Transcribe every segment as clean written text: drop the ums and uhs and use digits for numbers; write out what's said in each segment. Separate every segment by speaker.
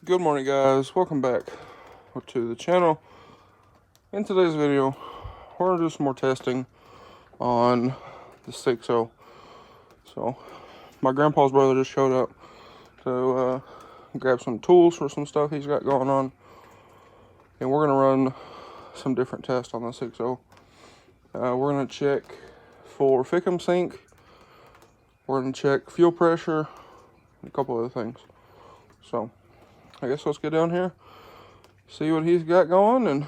Speaker 1: Good morning, guys. Welcome back to the channel. In today's video, we're going to do some more testing on the 6.0. So, my grandpa's brother just showed up to grab some tools for some stuff he's got going on. And we're going to run some different tests on the 6.0. We're going to check for Fickum sync. We're going to check fuel pressure and a couple other things. So, I guess let's get down here, see what he's got going, and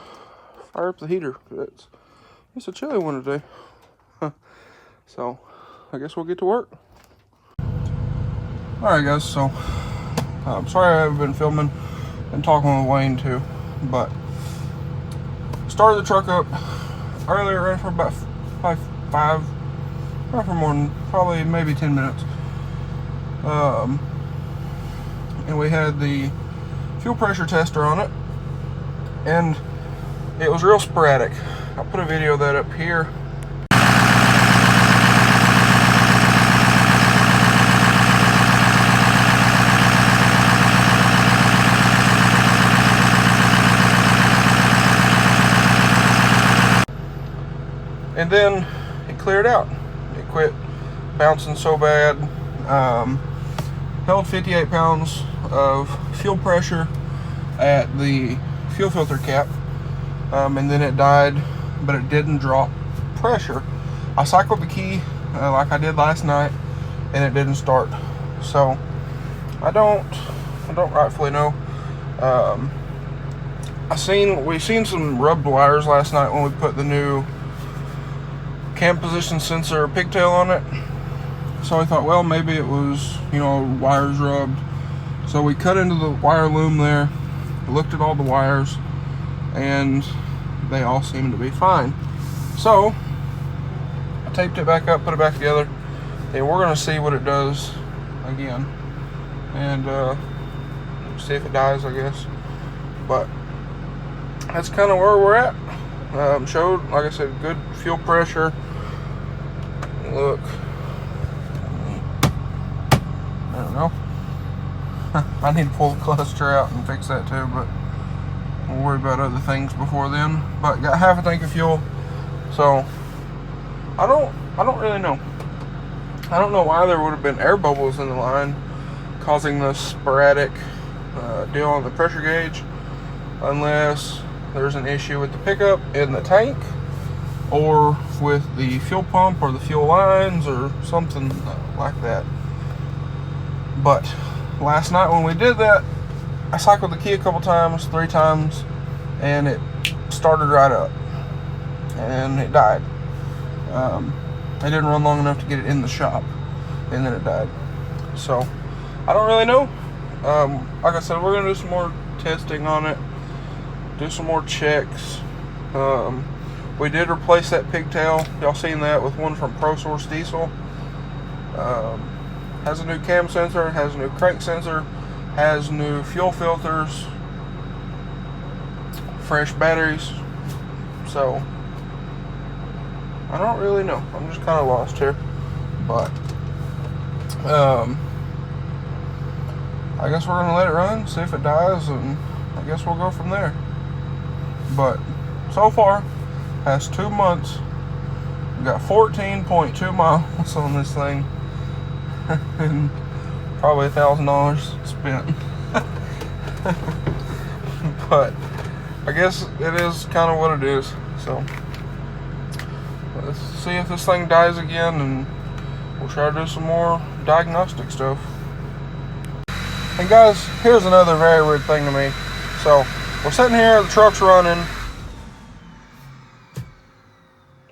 Speaker 1: fire up the heater. It's a chilly one today. So, I guess we'll get to work. Alright guys, so, I'm sorry I haven't been filming and talking with Wayne too, but started the truck up earlier, ran for about ran for more than, probably maybe 10 minutes. And we had the fuel pressure tester on it, and it was real sporadic. I'll put a video of that up here. And then it cleared out. It quit bouncing so bad. Held 58 pounds of fuel pressure at the fuel filter cap, and then it died, but it didn't drop pressure. I cycled the key like I did last night, and it didn't start. So I don't rightfully know. We seen some rubbed wires last night when we put the new cam position sensor pigtail on it. So I thought, well, maybe it was, wires rubbed. So we cut into the wire loom there, looked at all the wires, and they all seemed to be fine. So I taped it back up, put it back together, and we're gonna see what it does again, and see if it dies, I guess. But that's kind of where we're at. Showed, like I said, good fuel pressure. Look, I don't know. I need to pull the cluster out and fix that too, but we'll worry about other things before then. But got half a tank of fuel, so I don't really know. I don't know why there would have been air bubbles in the line causing this sporadic deal on the pressure gauge, unless there's an issue with the pickup in the tank, or with the fuel pump or the fuel lines or something like that. But last night when we did that, I cycled the key a couple times, 3 times, and it started right up, and it died. I didn't run long enough to get it in the shop, and then it died. So I don't really know. Like I said, we're gonna do some more testing on it, do some more checks. We did replace that pigtail. Y'all seen that with one from ProSource Diesel. Has a new cam sensor, has a new crank sensor, has new fuel filters, fresh batteries. So I don't really know. I'm just kind of lost here. But I guess we're gonna let it run, see if it dies, and I guess we'll go from there. But so far, past 2 months, we got 14.2 miles on this thing, and probably $1,000 spent. But I guess it is kind of what it is. So let's see if this thing dies again, and we'll try to do some more diagnostic stuff. And guys, here's another very weird thing to me. So we're sitting here, the truck's running,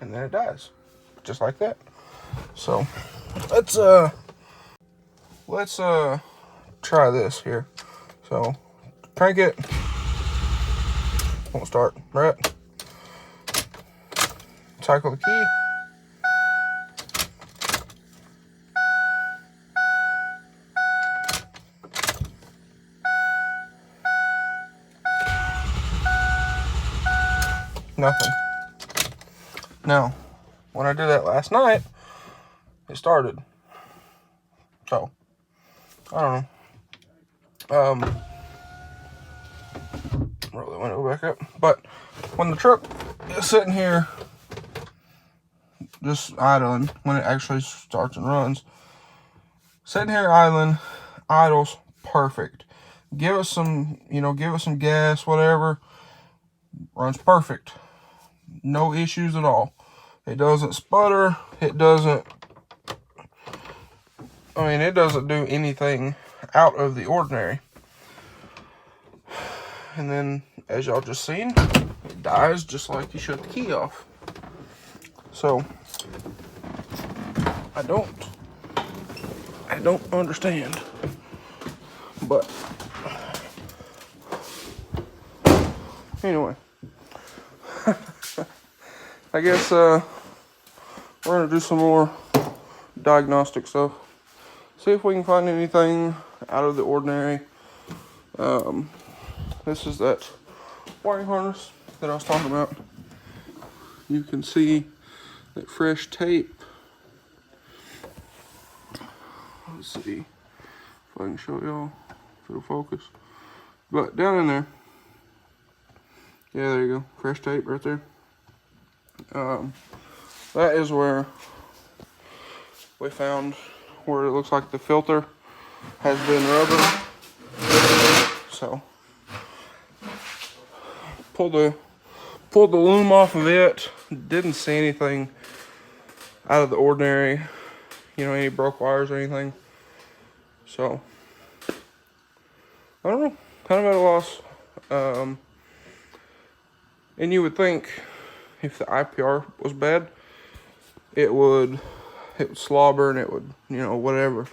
Speaker 1: and then it dies, just like that. So let's try this here. So crank it, won't start, right? Cycle the key. Nothing. Now, when I did that last night, it started. So, I don't know. roll the window back up. But when the truck is sitting here just idling, when it actually starts and runs, sitting here idling, idles perfect. Give it some, give it some gas, whatever, runs perfect. No issues at all. It doesn't sputter. It doesn't do anything out of the ordinary. And then, as y'all just seen, it dies just like you shut the key off. So, I don't understand. But, anyway. I guess, we're gonna do some more diagnostic stuff. See if we can find anything out of the ordinary. This is that wiring harness that I was talking about. You can see that fresh tape. Let's see if I can show y'all if it'll focus. But down in there, yeah, there you go, fresh tape right there. That is where we found where it looks like the filter has been rubber. So pulled the loom off of it. Didn't see anything out of the ordinary, any broke wires or anything. So I don't know, kind of at a loss. And you would think if the IPR was bad, it would slobber and it would, whatever.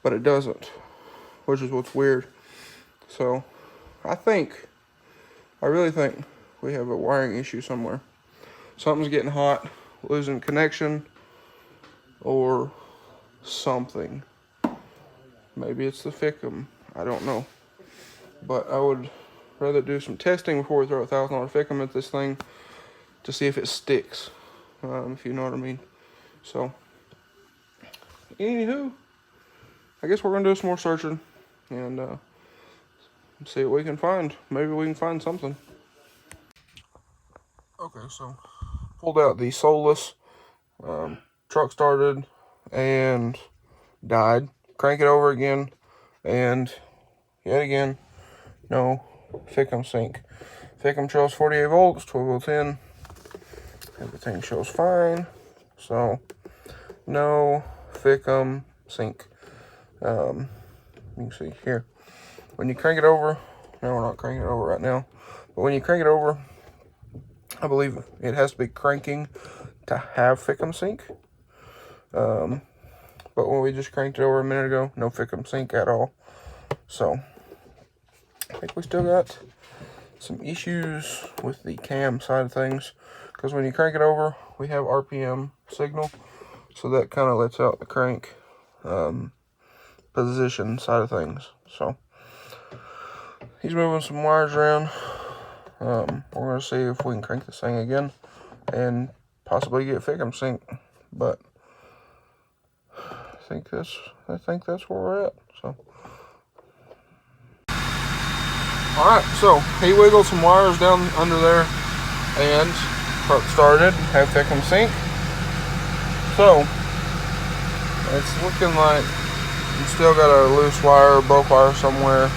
Speaker 1: But it doesn't, which is what's weird. So I really think we have a wiring issue somewhere. Something's getting hot, losing connection, or something. Maybe it's the fickum, I don't know. But I would rather do some testing before we throw $1,000 fickum at this thing to see if it sticks, if you know what I mean. So, anywho, I guess we're gonna do some more searching and see what we can find. Maybe we can find something. Okay, so pulled out the soulless, truck started and died. Crank it over again, and yet again, no fickum sync. Fickum shows 48 volts, 12 volts in. Everything shows fine. So, no fickum sync. You can see here. When you crank it over, no, we're not cranking it over right now, but when you crank it over, I believe it has to be cranking to have fickum sync. But when we just cranked it over a minute ago, no fickum sync at all. So, I think we still got some issues with the cam side of things. Because when you crank it over, we have RPM signal. So that kind of lets out the crank position side of things. So, he's moving some wires around. We're going to see if we can crank this thing again and possibly get fickum sync. But I think that's where we're at. So, all right. So he wiggled some wires down under there, and truck started. Have fickum sync. So it's looking like you still got a loose wire, broke wire somewhere.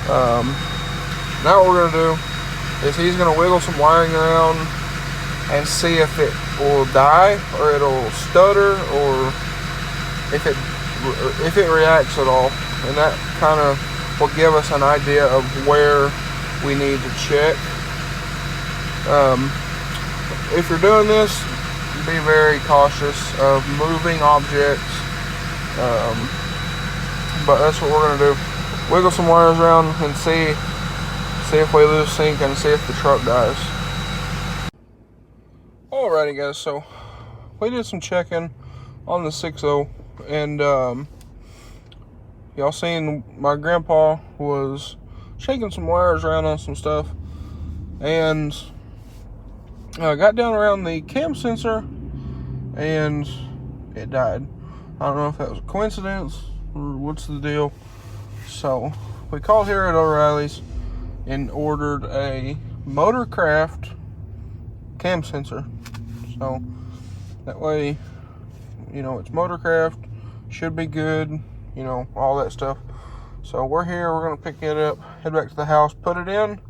Speaker 1: Now what we're gonna do is he's gonna wiggle some wiring around and see if it will die or it'll stutter or if it reacts at all, and that kind of will give us an idea of where we need to check. If you're doing this, be very cautious of moving objects, but that's what we're gonna do. Wiggle some wires around and see if we lose sync and see if the truck dies. Alrighty guys, so we did some checking on the 6.0, and y'all seen my grandpa was shaking some wires around on some stuff, and got down around the cam sensor and it died. I don't know if that was a coincidence or what's the deal. So we called here at O'Reilly's, and ordered a Motorcraft cam sensor. So that way, you know, it's Motorcraft, should be good, you know, all that stuff. So we're here, we're gonna pick it up, head back to the house, put it in,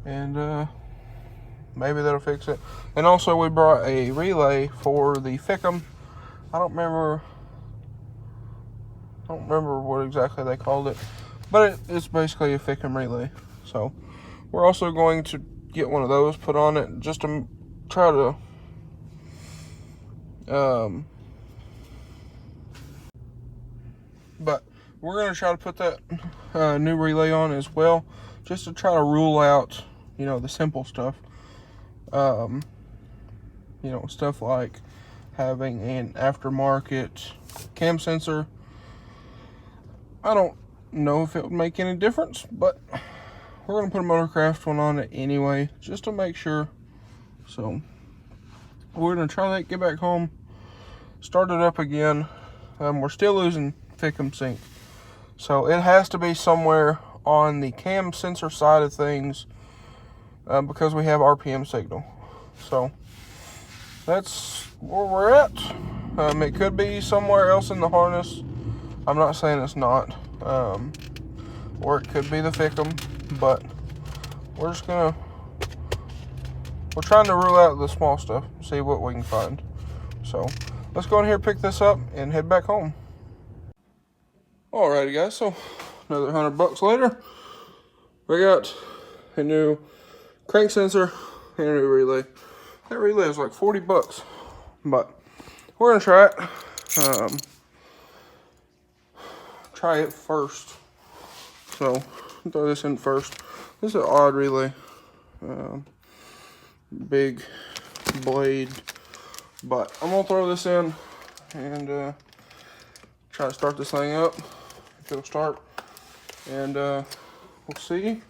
Speaker 1: and maybe that'll fix it. And also we brought a relay for the Fickum. I don't remember what exactly they called it, but it's basically a Fickum relay. So we're also going to get one of those put on it, just to try to but we're going to try to put that new relay on as well, just to try to rule out, you know, the simple stuff. You know, stuff like having an aftermarket cam sensor. I don't know if it would make any difference, but we're going to put a Motorcraft one on it anyway, just to make sure. So we're going to try that, get back home, start it up again. We're still losing Fickum sync, so it has to be somewhere on the cam sensor side of things, because we have RPM signal. So that's where we're at. It could be somewhere else in the harness. I'm not saying it's not, or it could be the Fickum, but we're trying to rule out the small stuff, see what we can find. So let's go in here, pick this up, and head back home. Alrighty guys, so another $100 later, we got a new crank sensor and a new relay. That relay is like $40, but we're gonna try it. Try it first. So throw this in first. This is an odd relay, big blade, but I'm gonna throw this in and try to start this thing up. If it'll start, and we'll see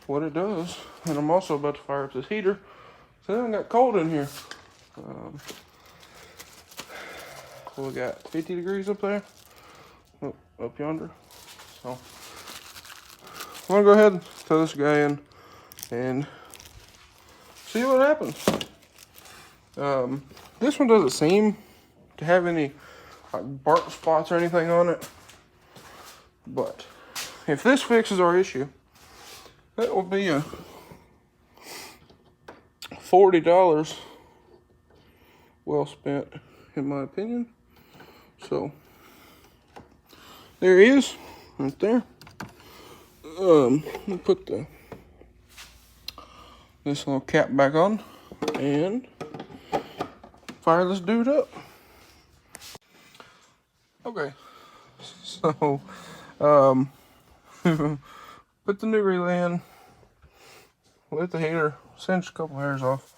Speaker 1: what it does. And I'm also about to fire up this heater, so it got cold in here. So we got 50 degrees up there, up yonder. So I'm gonna go ahead and throw this guy in and see what happens. This one doesn't seem to have any like burnt spots or anything on it, but if this fixes our issue, that will be a $40 well spent, in my opinion. So there he is, right there. We'll put this little cap back on and fire this dude up. Okay, so put the new relay in, let the heater cinch a couple hairs off.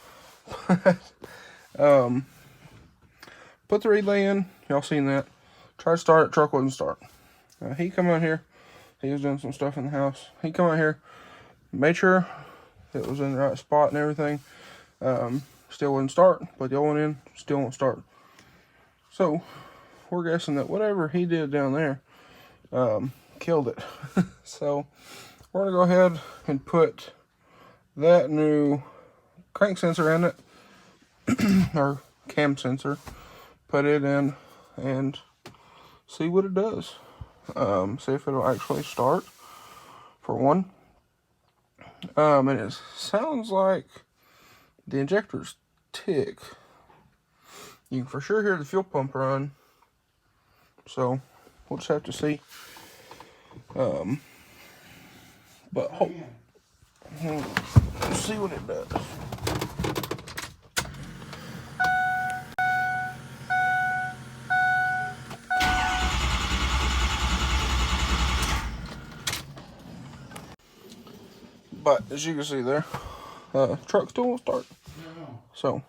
Speaker 1: Put the relay in, y'all seen that. Try to start it, truck wouldn't start. He come out here, he was doing some stuff in the house. He come out here, made sure it was in the right spot and everything. Still wouldn't start, put the old one in, still won't start. So we're guessing that whatever he did down there killed it. So we're gonna go ahead and put that new crank sensor in it, or cam sensor, put it in and see what it does. See if it'll actually start, for one. And it sounds like the injectors tick. You can for sure hear the fuel pump run. So we'll just have to see. But we'll see what it does. But as you can see there, truck still won't start. So,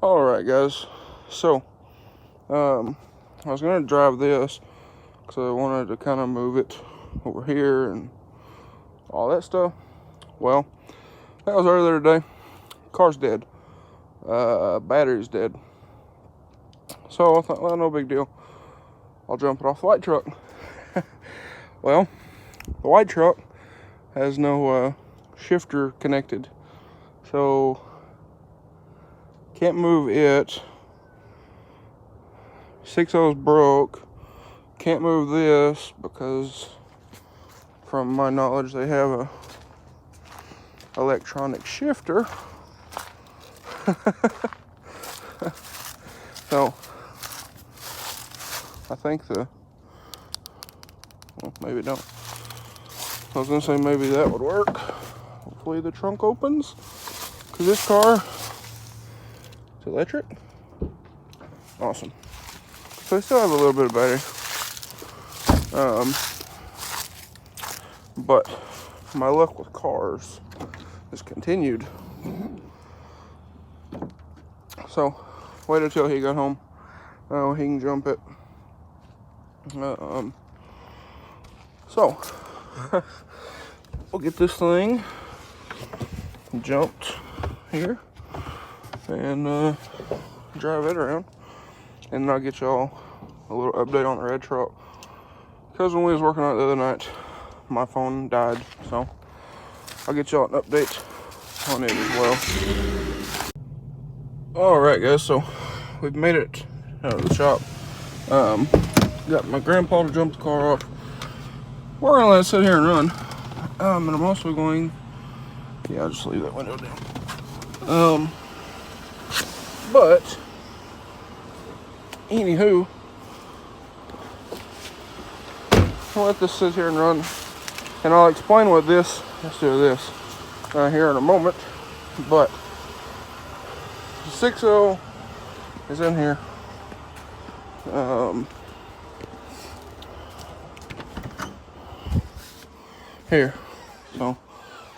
Speaker 1: all right, guys. So, I was gonna drive this because I wanted to kind of move it over here and all that stuff. Well, that was earlier today. Car's dead. Battery's dead. So I thought, well, no big deal. I'll jump it off the white truck. Well, the white truck has no shifter connected, so can't move it. 6.0's broke. Can't move this because, from my knowledge, they have a electronic shifter. So I think well, maybe it don't. I was gonna say maybe that would work. Hopefully the trunk opens, because this car is electric. Awesome. So I still have a little bit of battery. But my luck with cars has continued. So wait until he got home. Oh, he can jump it. So we'll get this thing jumped here and drive it around, and then I'll get y'all a little update on the red truck, because when we was working on it the other night, my phone died, so I'll get y'all an update on it as well. Alright guys, so we've made it out of the shop. Got my grandpa to jump the car off. We're gonna let it sit here and run. And I'm also going, I'll just leave that window down. But anywho, I'll let this sit here and run, and I'll explain what this has to do with this here in a moment. But the 6.0 is in here. Here. So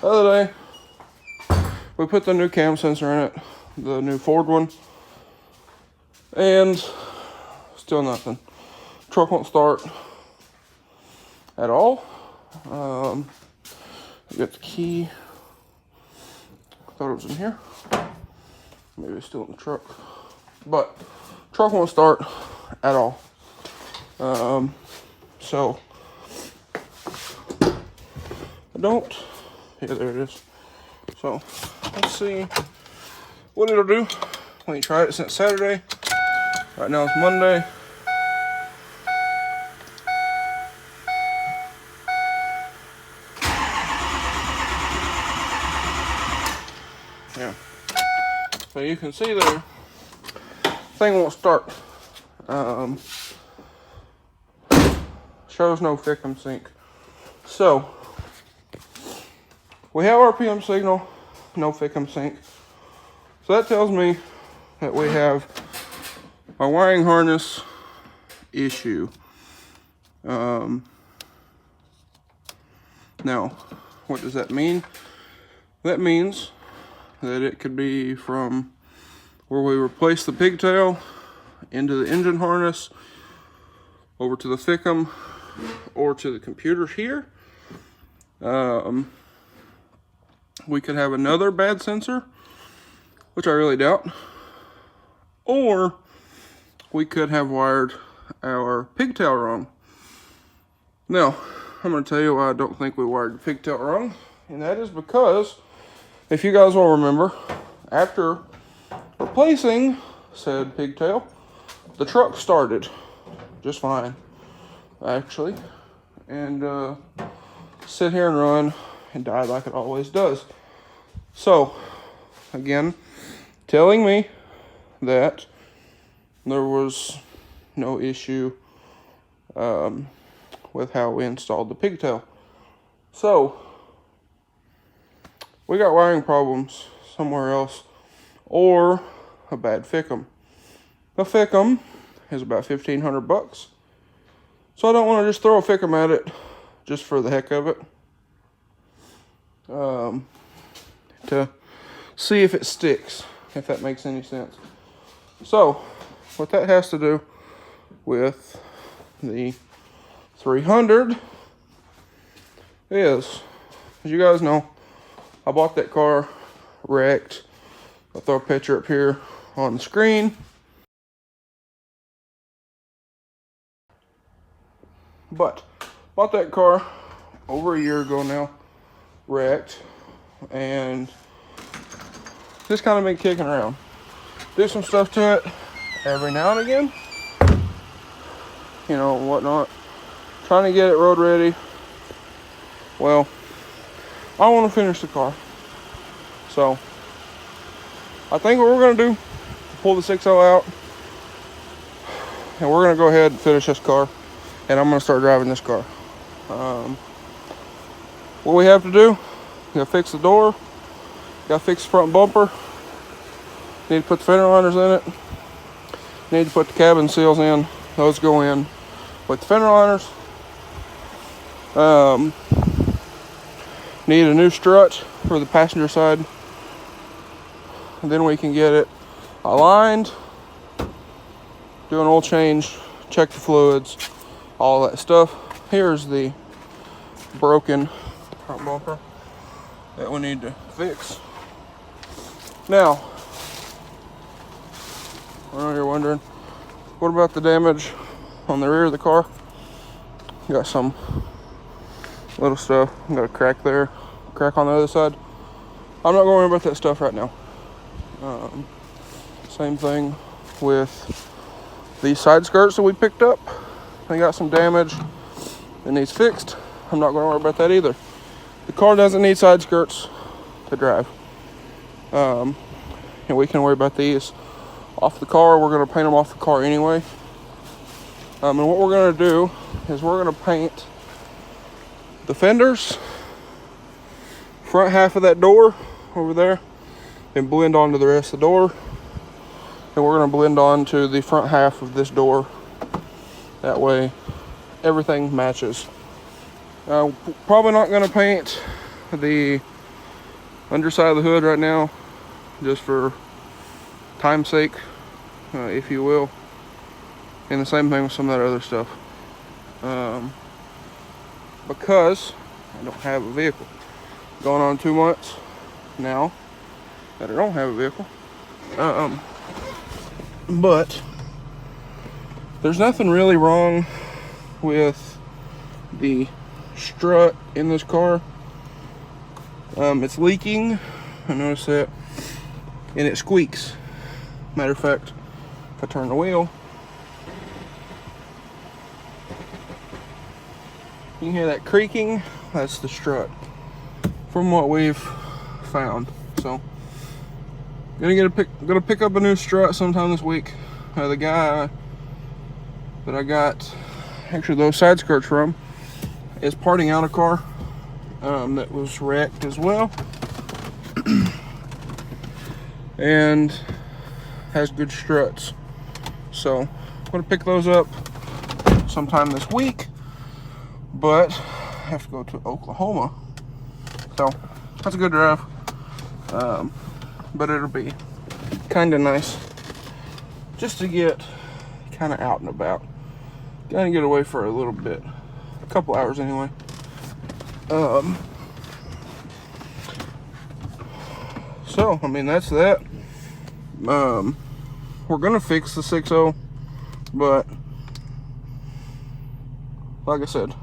Speaker 1: the other day we put the new cam sensor in it, the new Ford one, and still nothing. Truck won't start at all. I got the key. I thought it was in here. Maybe it's still in the truck. But truck won't start at all. So I don't. Yeah, there it is. So let's see what it'll do. We tried it since Saturday. Right now it's Monday. Yeah. So you can see there, thing won't start. Shows no Fickum sync. So we have our PM signal, no Fickum sync. So that tells me that we have a wiring harness issue. Now, what does that mean? That means that it could be from where we replace the pigtail into the engine harness, over to the Fickum, or to the computer here. We could have another bad sensor, which I really doubt. Or we could have wired our pigtail wrong. Now, I'm going to tell you why I don't think we wired the pigtail wrong. And that is because, if you guys will remember, after replacing said pigtail, the truck started just fine, actually. And sit here and run and died like it always does. So, again, telling me that there was no issue with how we installed the pigtail. So, we got wiring problems somewhere else, or a bad Fickum. The Fickum is about $1,500, so I don't want to just throw a Fickum at it just for the heck of it, to see if it sticks, if that makes any sense. So what that has to do with the 300 is, as you guys know, I bought that car wrecked. I'll throw a picture up here on the screen. But bought that car over a year ago now. wrecked, and just kind of been kicking around. Do some stuff to it every now and again, you know, whatnot. Trying to get it road ready. Well, I want to finish the car. So, I think what we're going to do, pull the 6.0 out, and we're going to go ahead and finish this car, and I'm going to start driving this car. What we have to do, we got to fix the door, got to fix the front bumper, need to put the fender liners in it, need to put the cabin seals in. Those go in with the fender liners. Need a new strut for the passenger side, and then we can get it aligned, do an oil change, check the fluids, all that stuff. Here's the broken front bumper that we need to fix. Now, I know you're wondering, what about the damage on the rear of the car? Got some little stuff. Got a crack there, crack on the other side. I'm not going to worry about that stuff right now. Same thing with these side skirts that we picked up. They got some damage that needs fixed. I'm not going to worry about that either. The car doesn't need side skirts to drive. And we can worry about these off the car. We're going to paint them off the car anyway. And what we're going to do is we're going to paint the fenders, front half of that door over there, and blend onto the rest of the door. And we're going to blend onto the front half of this door. That way everything matches. Probably not going to paint the underside of the hood right now, just for time's sake, if you will. And the same thing with some of that other stuff. Because I don't have a vehicle. Going on 2 months now that I don't have a vehicle. But there's nothing really wrong with the strut in this car. It's leaking, I noticed that, and it squeaks. Matter of fact, if I turn the wheel, you can hear that creaking. That's the strut, from what we've found. So, gonna pick up a new strut sometime this week. The guy that I got actually those side skirts from is parting out a car that was wrecked as well, and has good struts. So I'm gonna pick those up sometime this week, but I have to go to Oklahoma, so that's a good drive. But it'll be kind of nice just to get kind of out and about, kind of get away for a little bit, a couple hours anyway. So I mean, that's that. We're gonna fix the 6.0, but like I said,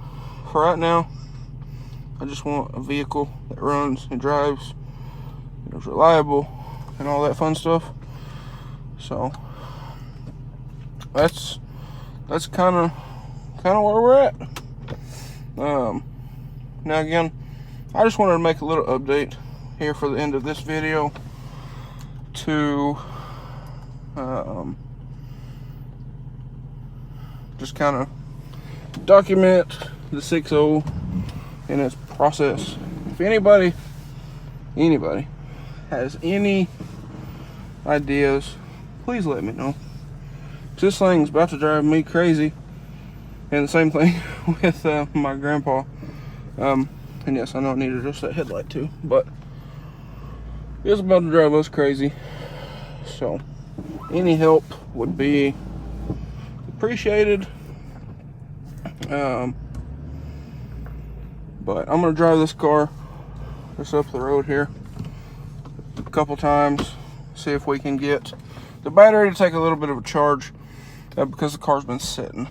Speaker 1: for right now, I just want a vehicle that runs and drives, is reliable, and all that fun stuff. So that's kind of where we're at. Now again, I just wanted to make a little update here for the end of this video to just kind of document the 6.0 and its process. If anybody has any ideas, please let me know. This thing's about to drive me crazy. And the same thing with my grandpa. And yes, I know I need to adjust that headlight too, but it's about to drive us crazy. So any help would be appreciated. But I'm gonna drive this car just up the road here a couple times, see if we can get the battery to take a little bit of a charge, because the car's been sitting.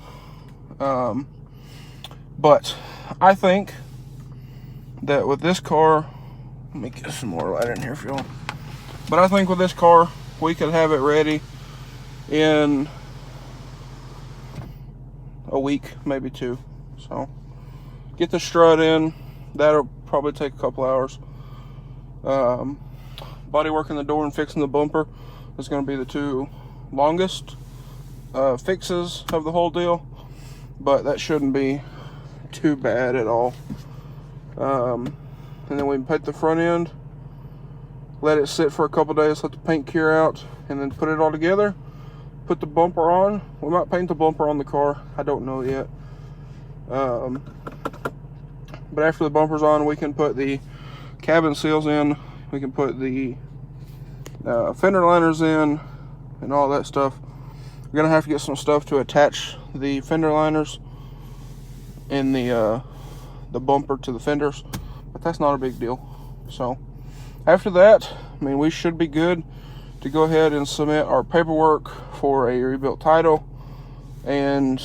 Speaker 1: But I think that with this car, let me get some more light in here for y'all. But I think with this car, we could have it ready in a week, maybe 2. So get the strut in. That'll probably take a couple hours. Body working the door and fixing the bumper is going to be the 2 longest fixes of the whole deal, but that shouldn't be too bad at all. And then we can paint the front end, let it sit for a couple days, let the paint cure out, and then put it all together, put the bumper on. We might paint the bumper on the car, I don't know yet. But after the bumper's on, we can put the cabin seals in, we can put the fender liners in, and all that stuff. We're gonna have to get some stuff to attach the fender liners in the bumper to the fenders, but that's not a big deal. So after that, I mean, we should be good to go ahead and submit our paperwork for a rebuilt title and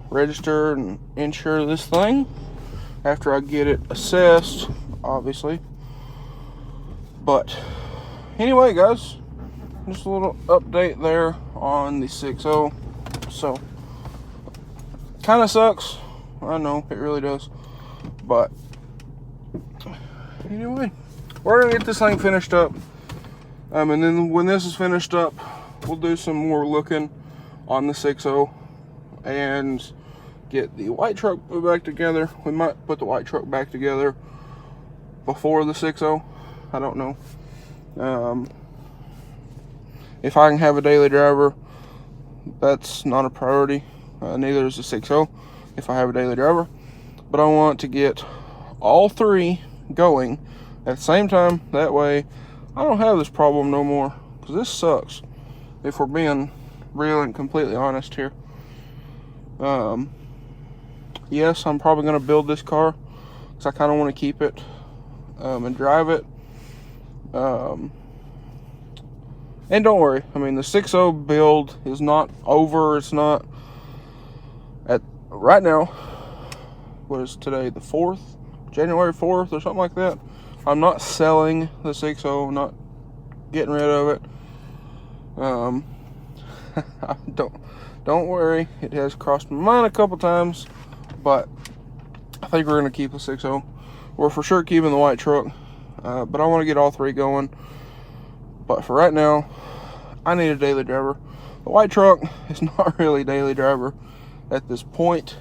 Speaker 1: register and insure this thing after I get it assessed, obviously. But anyway, guys, just a little update there on the 6.0. So kind of sucks, I know it really does, but anyway, we're gonna get this thing finished up, and then when this is finished up, we'll do some more looking on the 6.0 and get the white truck put back together. We might put the white truck back together before the 6.0, I don't know. If I can have a daily driver, that's not a priority. Neither is the 6.0 if I have a daily driver. But I want to get all 3 going at the same time. That way I don't have this problem no more, because this sucks, if we're being real and completely honest here. Yes, I'm probably going to build this car because I kind of want to keep it and drive it. And don't worry, I mean, the 6.0 build is not over. It's not at right now. What is today, the 4th, January 4th or something like that. I'm not selling the 6.0, I'm not getting rid of it. Don't worry, it has crossed my mind a couple times, but I think we're going to keep the 6.0. We're for sure keeping the white truck, but I want to get all 3 going. But for right now, I need a daily driver. The white truck is not really a daily driver at this point.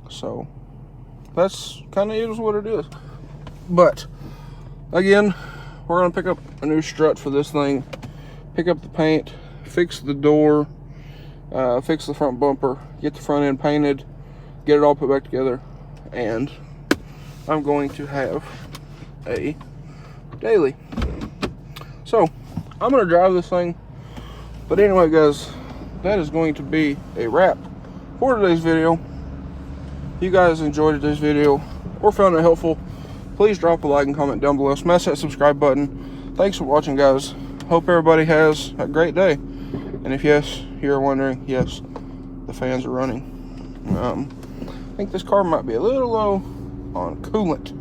Speaker 1: So that's kind of is what it is. But again, we're gonna pick up a new strut for this thing, pick up the paint, fix the door, fix the front bumper, get the front end painted, get it all put back together, and I'm going to have a daily. So I'm gonna drive this thing. But anyway, guys, that is going to be a wrap for today's video. If you guys enjoyed today's video or found it helpful, please drop a like and comment down below. Smash that subscribe button. Thanks for watching, guys. Hope everybody has a great day. And if yes, you're wondering, yes, the fans are running. I think this car might be a little low on coolant.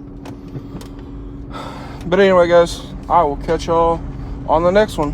Speaker 1: But anyway, guys, I will catch y'all on the next one.